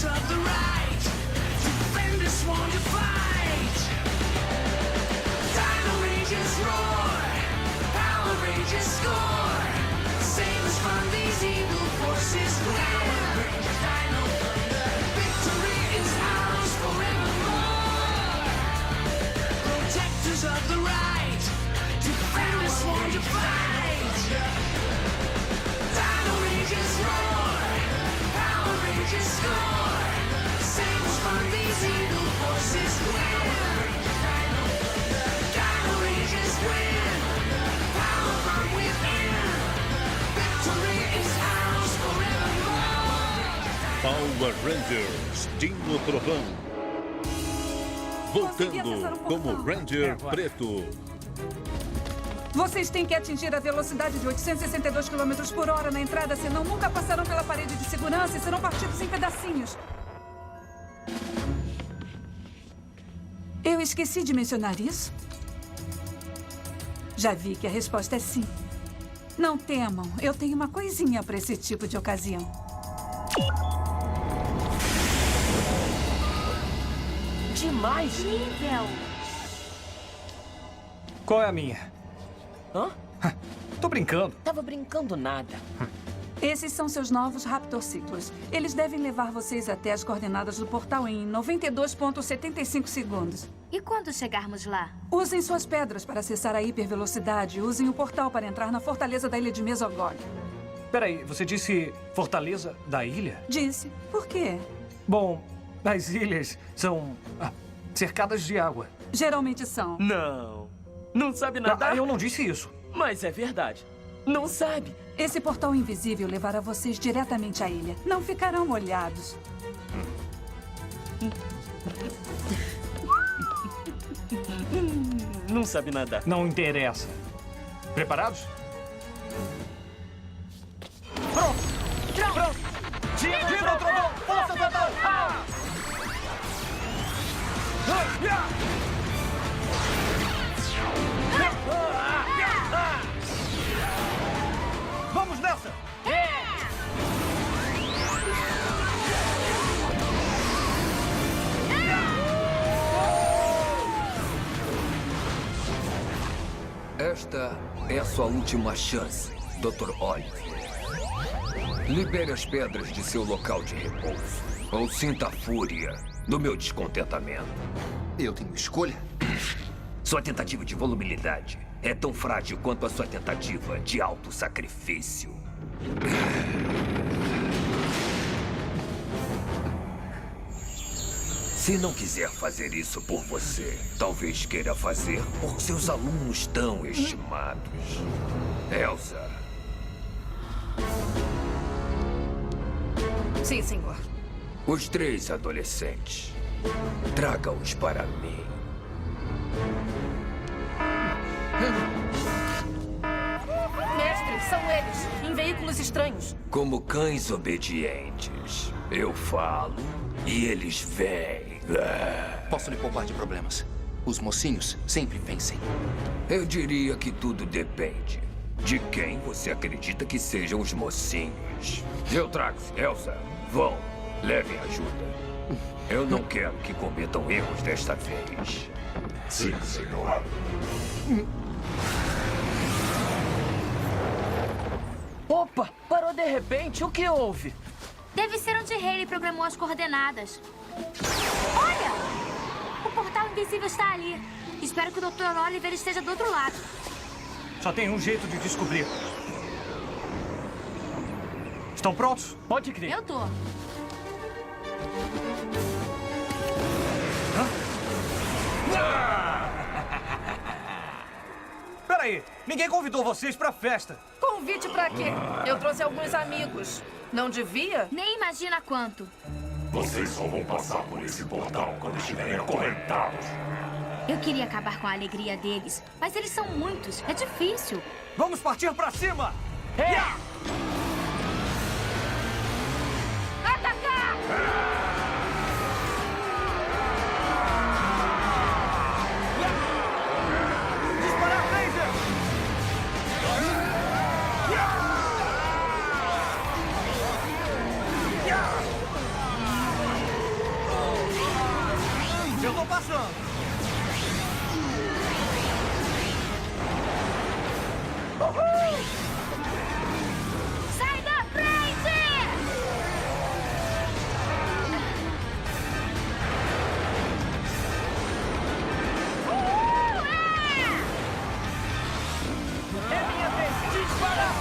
of the right. Defenders sworn to fight. Dino Rangers roar. Power Rangers score. Save us from these evil forces. Power Rangers Dino Thunder. Victory is ours forevermore. Protectors of the right. Defenders sworn to fight. Dino Rangers roar. Power Rangers score. Save us from these evil forces. Power Rangers Dino Thunder. Dino Rangers win. Power from within. Victory is ours forevermore. Power Rangers, Dino Trovão. Voltando como Ranger Preto. Vocês têm que atingir a velocidade de 862 km por hora na entrada, senão nunca passarão pela parede de segurança e serão partidos em pedacinhos. Eu esqueci de mencionar isso. Já vi que a resposta é sim. Não temam, eu tenho uma coisinha para esse tipo de ocasião. Demais! Nível! Qual é a minha? Hã? Tô brincando. Tava brincando nada. Esses são seus novos Raptorciclos. Eles devem levar vocês até as coordenadas do portal em 92,75 segundos. E quando chegarmos lá? Usem suas pedras para acessar a hipervelocidade. Usem o portal para entrar na fortaleza da ilha de Mesogog. Peraí, você disse Fortaleza da Ilha? Disse. Por quê? Bom, as ilhas são cercadas de água. Geralmente são. Não sabe nadar? Eu não disse isso. Mas é verdade. Não sabe. Esse portal invisível levará vocês diretamente à ilha. Não ficarão molhados. Não sabe nadar. Não interessa. Preparados? Pronto! Pronto! Dino Trovão! Força total! Vamos nessa! Esta é a sua última chance, Dr. Olive. Libere as pedras de seu local de repouso, ou sinta a fúria do meu descontentamento. Eu tenho escolha? Sua tentativa de volubilidade é tão frágil quanto a sua tentativa de autossacrifício. Se não quiser fazer isso por você, talvez queira fazer por seus alunos tão estimados. Elsa. Sim, senhor. Os 3 adolescentes. Traga-os para mim. Mestre, são eles, em veículos estranhos. Como cães obedientes. Eu falo e eles vêm. Posso lhe poupar de problemas. Os mocinhos sempre vencem. Eu diria que tudo depende de quem você acredita que sejam os mocinhos. Eutrax, Elsa, vão, levem ajuda. Eu não quero que cometam erros desta vez. Sim, senhor. Opa, parou de repente. O que houve? Deve ser onde Haley programou as coordenadas. Olha! O portal invisível está ali. Espero que o Dr. Oliver esteja do outro lado. Só tem um jeito de descobrir. Estão prontos? Pode crer. Eu tô. Peraí, ninguém convidou vocês pra festa. Convite pra quê? Eu trouxe alguns amigos. Não devia? Nem imagina quanto. Vocês só vão passar por esse portal quando estiverem acorrentados. Eu queria acabar com a alegria deles, mas eles são muitos. É difícil. Vamos partir pra cima! É! Atacar! Disparar laser! Estão passando. Sai da frente! É minha vez de disparar!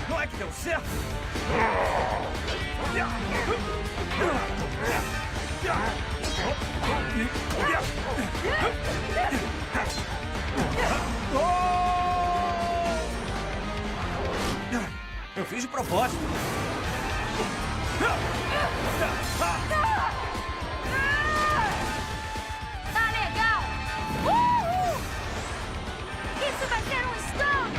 Não é que deu certo? Eu fiz de propósito. Tá legal! Isso vai ser um estouro!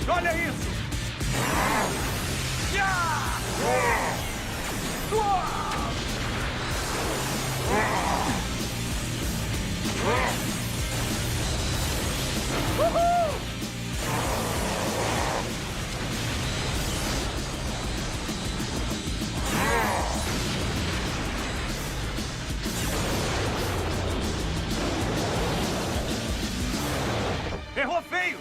Olha isso! Errou feio!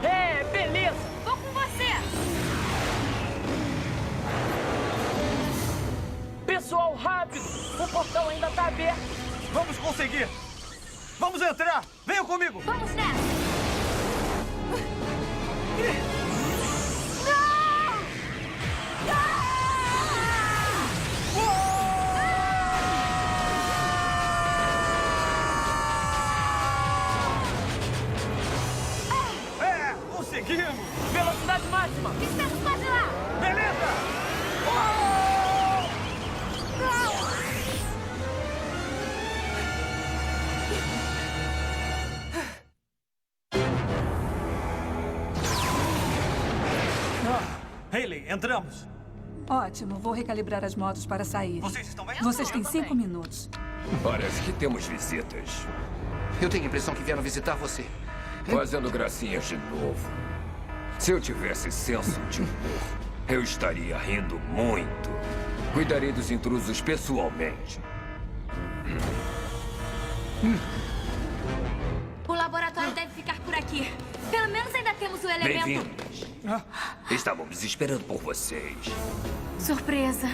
É, beleza! Vou com você! Pessoal, rápido! O portão ainda tá aberto! Vamos conseguir! Vamos entrar! Venham comigo! Vamos nessa! É! Conseguimos! Velocidade máxima! Estamos quase lá! Beleza! Hayley, entramos. Ótimo, vou recalibrar as motos para sair. Vocês estão bem? Vocês têm 5 minutos. Parece que temos visitas. Eu tenho a impressão que vieram visitar você. Fazendo gracinhas de novo. Se eu tivesse senso de humor, eu estaria rindo muito. Cuidarei dos intrusos pessoalmente. O laboratório deve ficar por aqui. Pelo menos ainda temos o elemento... Bem-vindos. Estávamos esperando por vocês. Surpresa.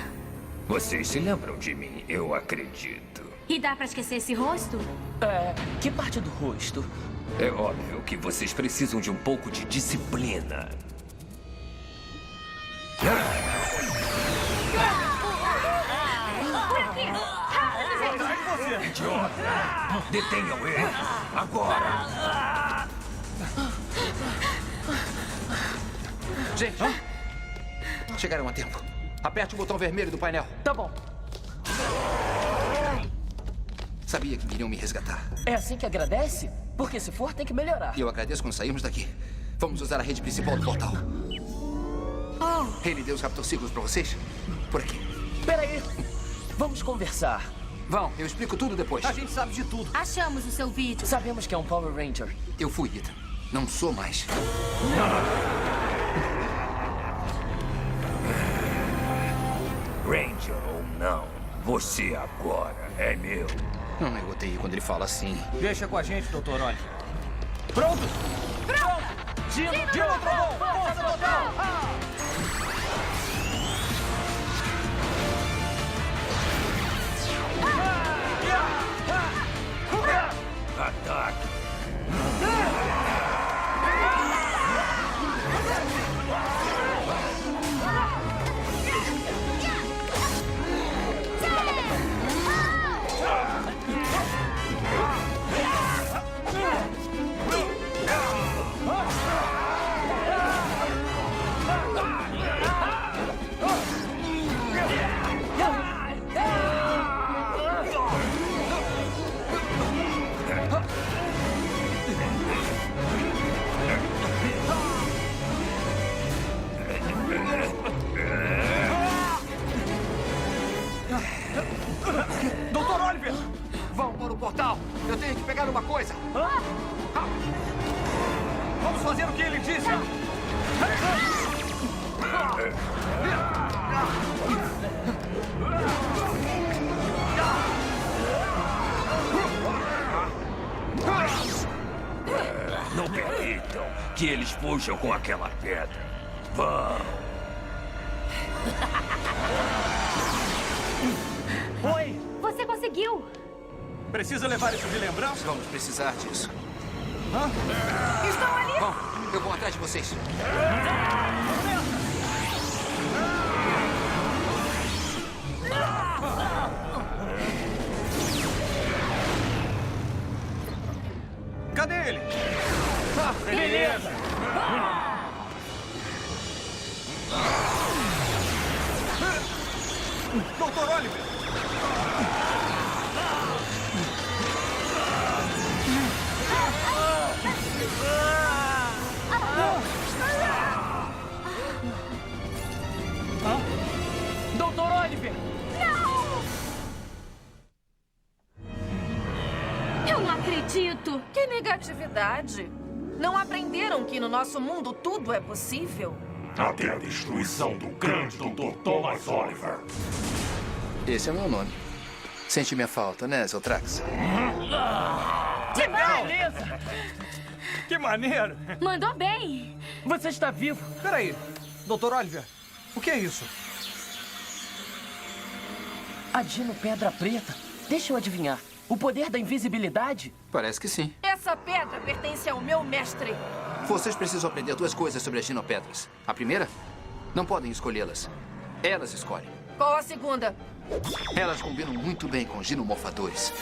Vocês se lembram de mim, eu acredito. E dá pra esquecer esse rosto? Que parte do rosto? É óbvio que vocês precisam de um pouco de disciplina. Por aqui! Rápido, gente! Idiota! Detenham ele! Agora! Gente, chegaram a tempo. Aperte o botão vermelho do painel. Tá bom. Sabia que iriam me resgatar. É assim que agradece? Porque se for, tem que melhorar. E eu agradeço quando sairmos daqui. Vamos usar a rede principal do portal. Ele deu os raptorciclos pra vocês? Por aqui. Peraí. Vamos conversar. Vão, eu explico tudo depois. A gente sabe de tudo. Achamos o seu vídeo. Sabemos que é um Power Ranger. Eu fui, Ethan. Não sou mais. Ranger ou não, você agora é meu. Eu odeio quando ele fala assim. Deixa com a gente, Dr. Oliver. Prontos? Pronto! Dino Trovão! Força total! Ataque! Dr. Oliver! Vão para o portal. Eu tenho que pegar uma coisa. Vamos fazer o que ele disse! Não permitam que eles fujam com aquela pedra. Vão! Oi! Você conseguiu! Precisa levar isso de lembrança? Vamos precisar disso. Estão ali! Bom, eu vou atrás de vocês. Cadê ele? Beleza! Dr. Oliver! Dr. Oliver! Eu não acredito! Que negatividade! Não aprenderam que no nosso mundo tudo é possível? Até a destruição do grande Dr. Thomas Oliver. Esse é o meu nome. Sente minha falta, né, Zeltrax? Beleza! Que maneiro! Mandou bem! Você está vivo! Peraí, Dr. Oliver, o que é isso? A Dino Pedra Preta. Deixa eu adivinhar. O poder da invisibilidade? Parece que sim. Essa pedra pertence ao meu mestre. Vocês precisam aprender duas coisas sobre as dinopedras. A primeira, não podem escolhê-las. Elas escolhem. Qual a segunda? Elas combinam muito bem com ginomorfadores.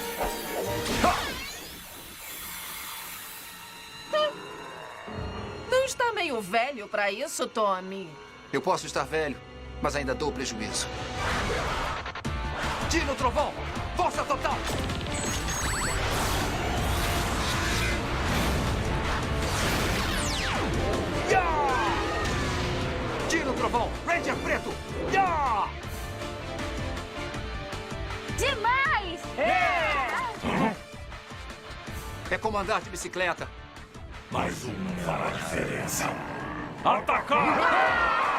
Não está meio velho para isso, Tommy? Eu posso estar velho, mas ainda dou prejuízo. Dino Trovão! Força total! Dino Trovão! Ranger Preto! Demais! É como andar de bicicleta. Mais um não fará diferença. Atacar!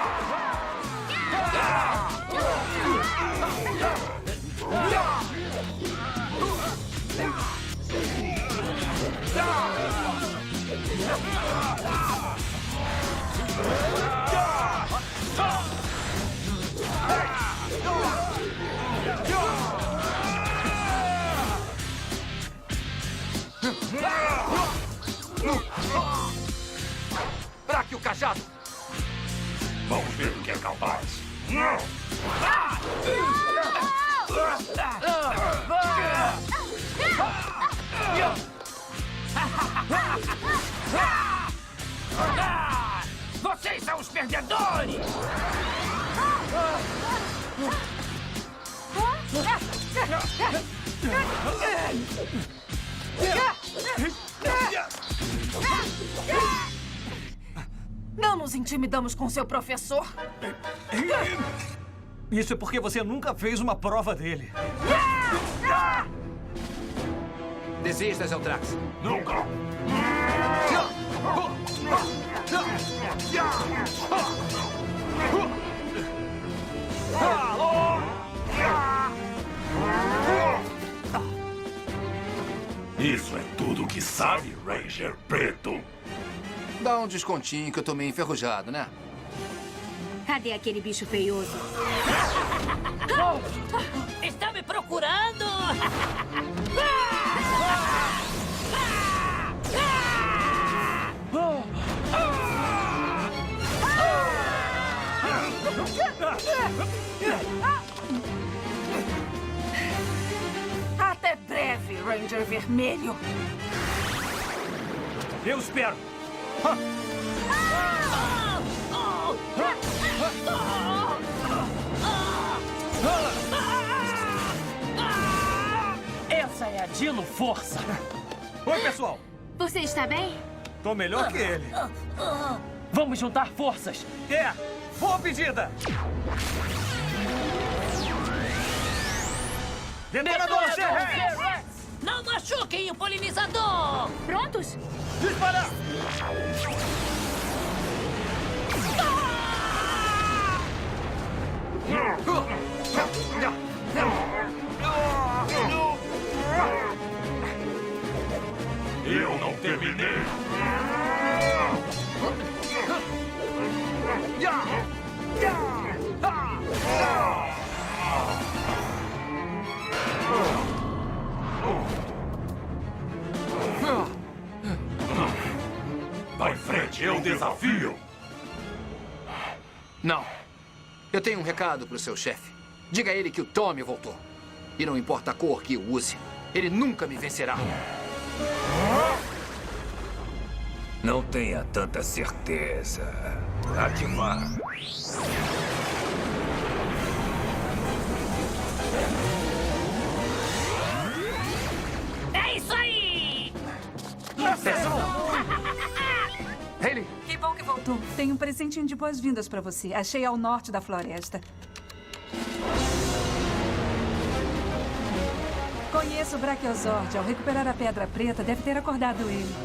Traque o cajado! Vamos ver o que é capaz. Vocês são os perdedores! Não nos intimidamos com seu professor? Isso é porque você nunca fez uma prova dele. Desista, Zeltrax. Nunca! Isso é tudo que sabe, Ranger Preto. Dá um descontinho que eu tô meio enferrujado, né? Cadê aquele bicho feioso? Está me procurando? Até breve, Ranger Vermelho. Eu espero. Essa é a Dino Força. Oi, pessoal. Você está bem? Tô melhor que ele. Vamos juntar forças. É, boa pedida. Detonador C-Rex! Não machuquem o polinizador! Prontos? Disparar! Eu não terminei. Vai em frente, eu desafio. Não. Eu tenho um recado pro seu chefe. Diga a ele que o Tommy voltou. E não importa a cor que eu use, ele nunca me vencerá. Não tenha tanta certeza. Ativar. É isso aí! Hayley! Que bom que voltou. Tenho um presentinho de boas-vindas pra você. Achei ao norte da floresta. Conheço o Brachiozord. Ao recuperar a Pedra Preta, deve ter acordado ele.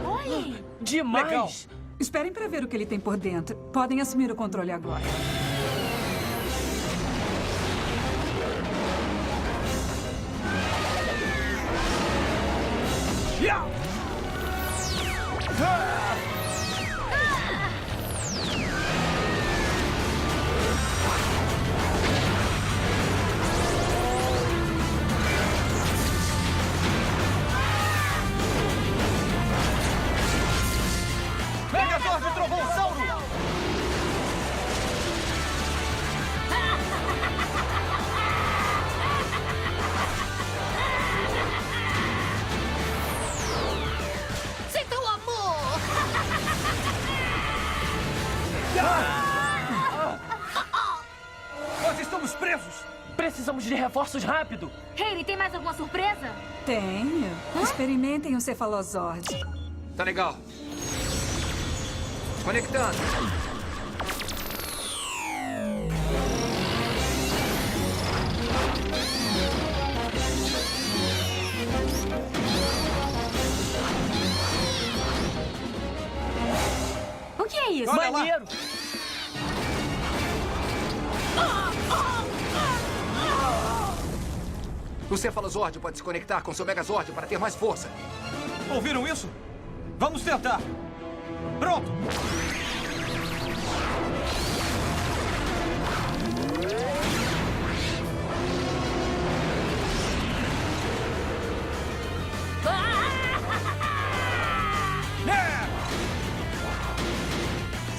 Oi! Demais! Legal. Esperem pra ver o que ele tem por dentro. Podem assumir o controle agora. Megazord Trovãosauro! Sinta o amor! Nós estamos presos! Precisamos de reforços rápido. Hayley, tem mais alguma surpresa? Tenho. Experimentem o Cefalozord. Tá legal. Conectando. O que é isso? Olha lá. Maneiro! O Cefalozord pode se conectar com seu Megazord para ter mais força. Ouviram isso? Vamos tentar. Pronto!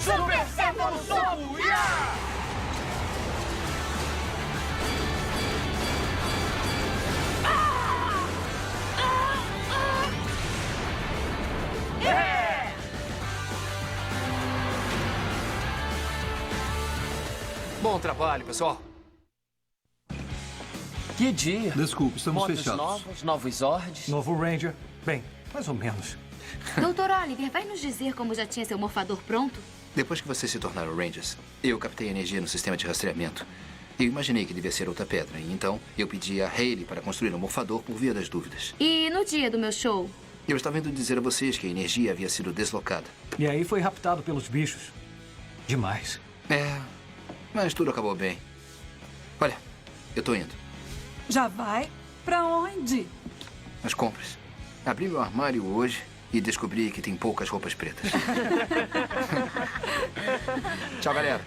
Super Cefalozord! Bom trabalho, pessoal. Que dia! Desculpe, estamos Motos fechados. novos, novos Zords. Novo Ranger. Bem, mais ou menos. Doutor Oliver, vai nos dizer como já tinha seu morfador pronto? Depois que vocês se tornaram Rangers, eu captei energia no sistema de rastreamento. Eu imaginei que devia ser outra pedra, e então eu pedi a Hayley para construir um morfador por via das dúvidas. E no dia do meu show? Eu estava indo dizer a vocês que a energia havia sido deslocada. E aí foi raptado pelos bichos. Demais. É, mas tudo acabou bem. Olha, eu tô indo. Já vai? Pra onde? As compras. Abri meu armário hoje e descobri que tem poucas roupas pretas. Tchau, galera.